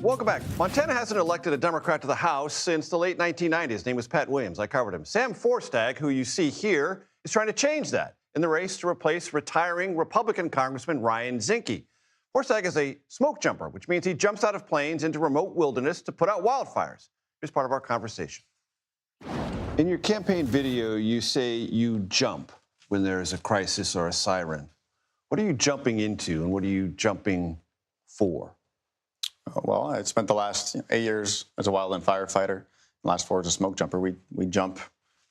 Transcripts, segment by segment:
Welcome back. Montana hasn't elected a Democrat to the House since the late 1990s. His name was Pat Williams. I covered him. Sam Forstag, who you see here, is trying to change that in the race to replace retiring Republican Congressman Ryan Zinke. Forstag is a smoke jumper, which means he jumps out of planes into remote wilderness to put out wildfires. Here's part of our conversation. In your campaign video, you say you jump when there is a crisis or a siren. What are you jumping into and what are you jumping for? Well, I spent the last 8 years as a wildland firefighter. The last 4 as a smoke jumper. We jump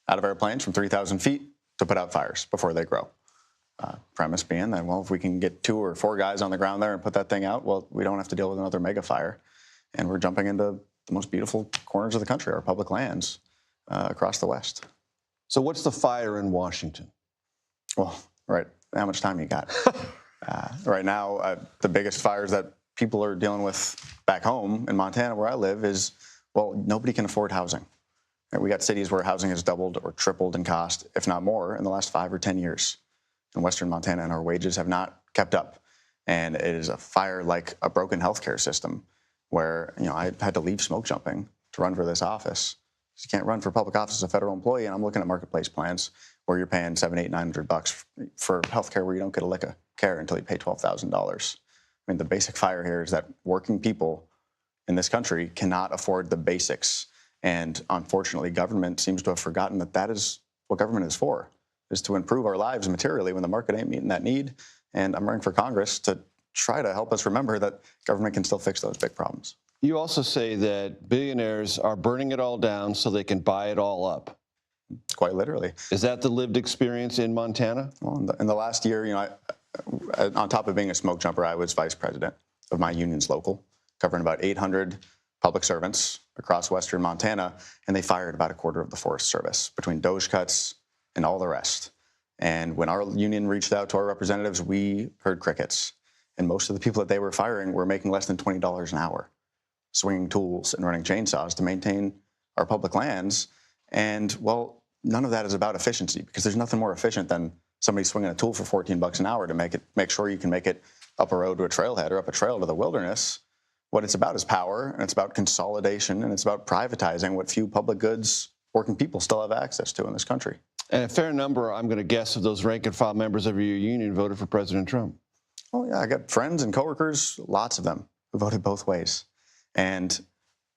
out of airplanes from 3,000 feet to put out fires before they grow. Premise being that, well, if we can get 2 or 4 guys on the ground there and put that thing out, well, we don't have to deal with another mega fire. And we're jumping into the most beautiful corners of the country, our public lands across the West. So what's the fire in Washington? Well, right, how much time you got? Right now, the biggest fires that people are dealing with back home in Montana, where I live, is, well, nobody can afford housing. We got cities where housing has doubled or tripled in cost, if not more, in the last 5 or 10 years in Western Montana, and our wages have not kept up. And it is a fire like a broken healthcare system where, I had to leave smoke jumping to run for this office. You can't run for public office as a federal employee, and I'm looking at marketplace plans where you're paying $700, $800, $900 for healthcare where you don't get a lick of care until you pay $12,000. I mean, the basic fire here is that working people in this country cannot afford the basics. And unfortunately, government seems to have forgotten that that is what government is for, is to improve our lives materially when the market ain't meeting that need. And I'm running for Congress to try to help us remember that government can still fix those big problems. You also say that billionaires are burning it all down so they can buy it all up. Quite literally. Is that the lived experience in Montana? Well, in the last year, on top of being a smoke jumper, I was vice president of my union's local, covering about 800 public servants across Western Montana, and they fired about a quarter of the Forest Service between Doge cuts and all the rest. And when our union reached out to our representatives, we heard crickets. And most of the people that they were firing were making less than $20 an hour, swinging tools and running chainsaws to maintain our public lands. And, well, none of that is about efficiency, because there's nothing more efficient than somebody swinging a tool for $14 an hour to make sure you can make it up a road to a trailhead or up a trail to the wilderness. What it's about is power, and it's about consolidation, and it's about privatizing what few public goods working people still have access to in this country. And a fair number, I'm going to guess, of those rank-and-file members of your union voted for President Trump. Oh, yeah, I got friends and coworkers, lots of them, who voted both ways. And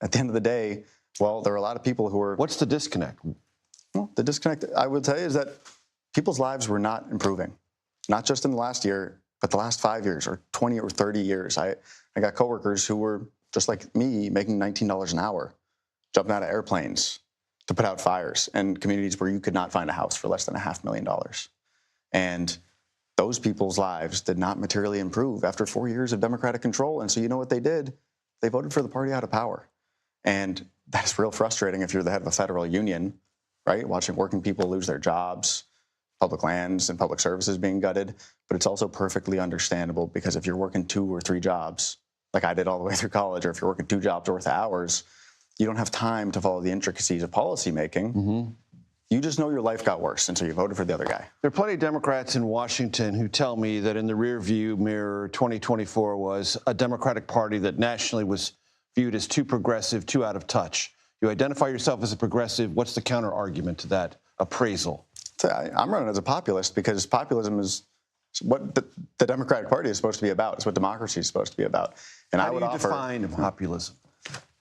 at the end of the day, well, there are a lot of people who are... What's the disconnect? Well, the disconnect, I would tell you, is that people's lives were not improving, not just in the last year, but the last 5 years or 20 or 30 years. I got coworkers who were just like me, making $19 an hour, jumping out of airplanes to put out fires in communities where you could not find a house for less than $500,000. And those people's lives did not materially improve after 4 years of Democratic control. And so you know what they did? They voted for the party out of power. And that's real frustrating if you're the head of a federal union, right? Watching working people lose their jobs, public lands and public services being gutted. But it's also perfectly understandable, because if you're working 2 or 3 jobs, like I did all the way through college, or if you're working 2 jobs worth of hours, you don't have time to follow the intricacies of policy making. Mm-hmm. You just know your life got worse, and so you voted for the other guy. There are plenty of Democrats in Washington who tell me that in the rearview mirror, 2024 was a Democratic Party that nationally was viewed as too progressive, too out of touch. You identify yourself as a progressive. What's the counter argument to that appraisal? I'm running as a populist, because populism is what the Democratic Party is supposed to be about. It's what democracy is supposed to be about. And How do you define populism?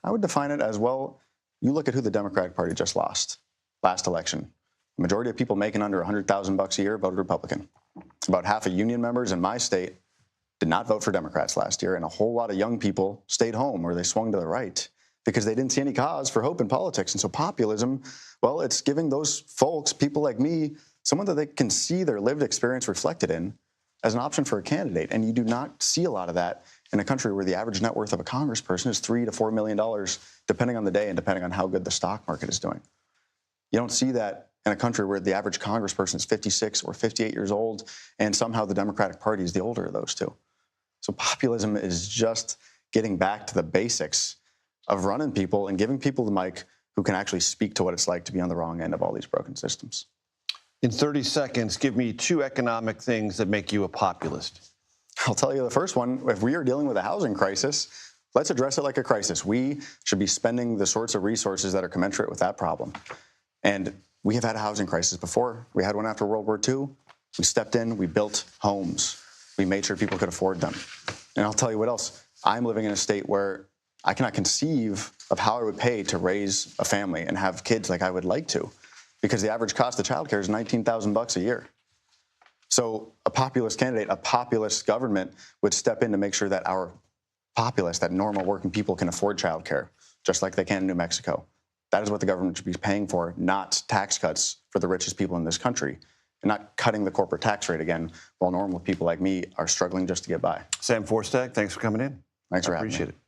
I would define it as, well, you look at who the Democratic Party just lost last election. The majority of people making under $100,000 a year voted Republican. About half of union members in my state did not vote for Democrats last year, and a whole lot of young people stayed home, or they swung to the right, because they didn't see any cause for hope in politics. And so populism, well, it's giving those folks, people like me, someone that they can see their lived experience reflected in as an option for a candidate. And you do not see a lot of that in a country where the average net worth of a congressperson is $3 to $4 million, depending on the day and depending on how good the stock market is doing. You don't see that in a country where the average congressperson is 56 or 58 years old, and somehow the Democratic Party is the older of those two. So populism is just getting back to the basics of running people and giving people the mic who can actually speak to what it's like to be on the wrong end of all these broken systems. In 30 seconds, give me 2 economic things that make you a populist. I'll tell you the first one. If we are dealing with a housing crisis, Let's address it like a crisis. We should be spending the sorts of resources that are commensurate with that problem. And we have had a housing crisis before. We had one after World War II. We stepped in, we built homes. We made sure people could afford them. And I'll tell you what else. I'm living in a state where I cannot conceive of how I would pay to raise a family and have kids like I would like to, because the average cost of childcare is $19,000 a year. So a populist candidate, a populist government would step in to make sure that our populace, that normal working people, can afford childcare, just like they can in New Mexico. That is what the government should be paying for, not tax cuts for the richest people in this country, and not cutting the corporate tax rate again while normal people like me are struggling just to get by. Sam Forstag, thanks for coming in. Thanks for having me. Appreciate it.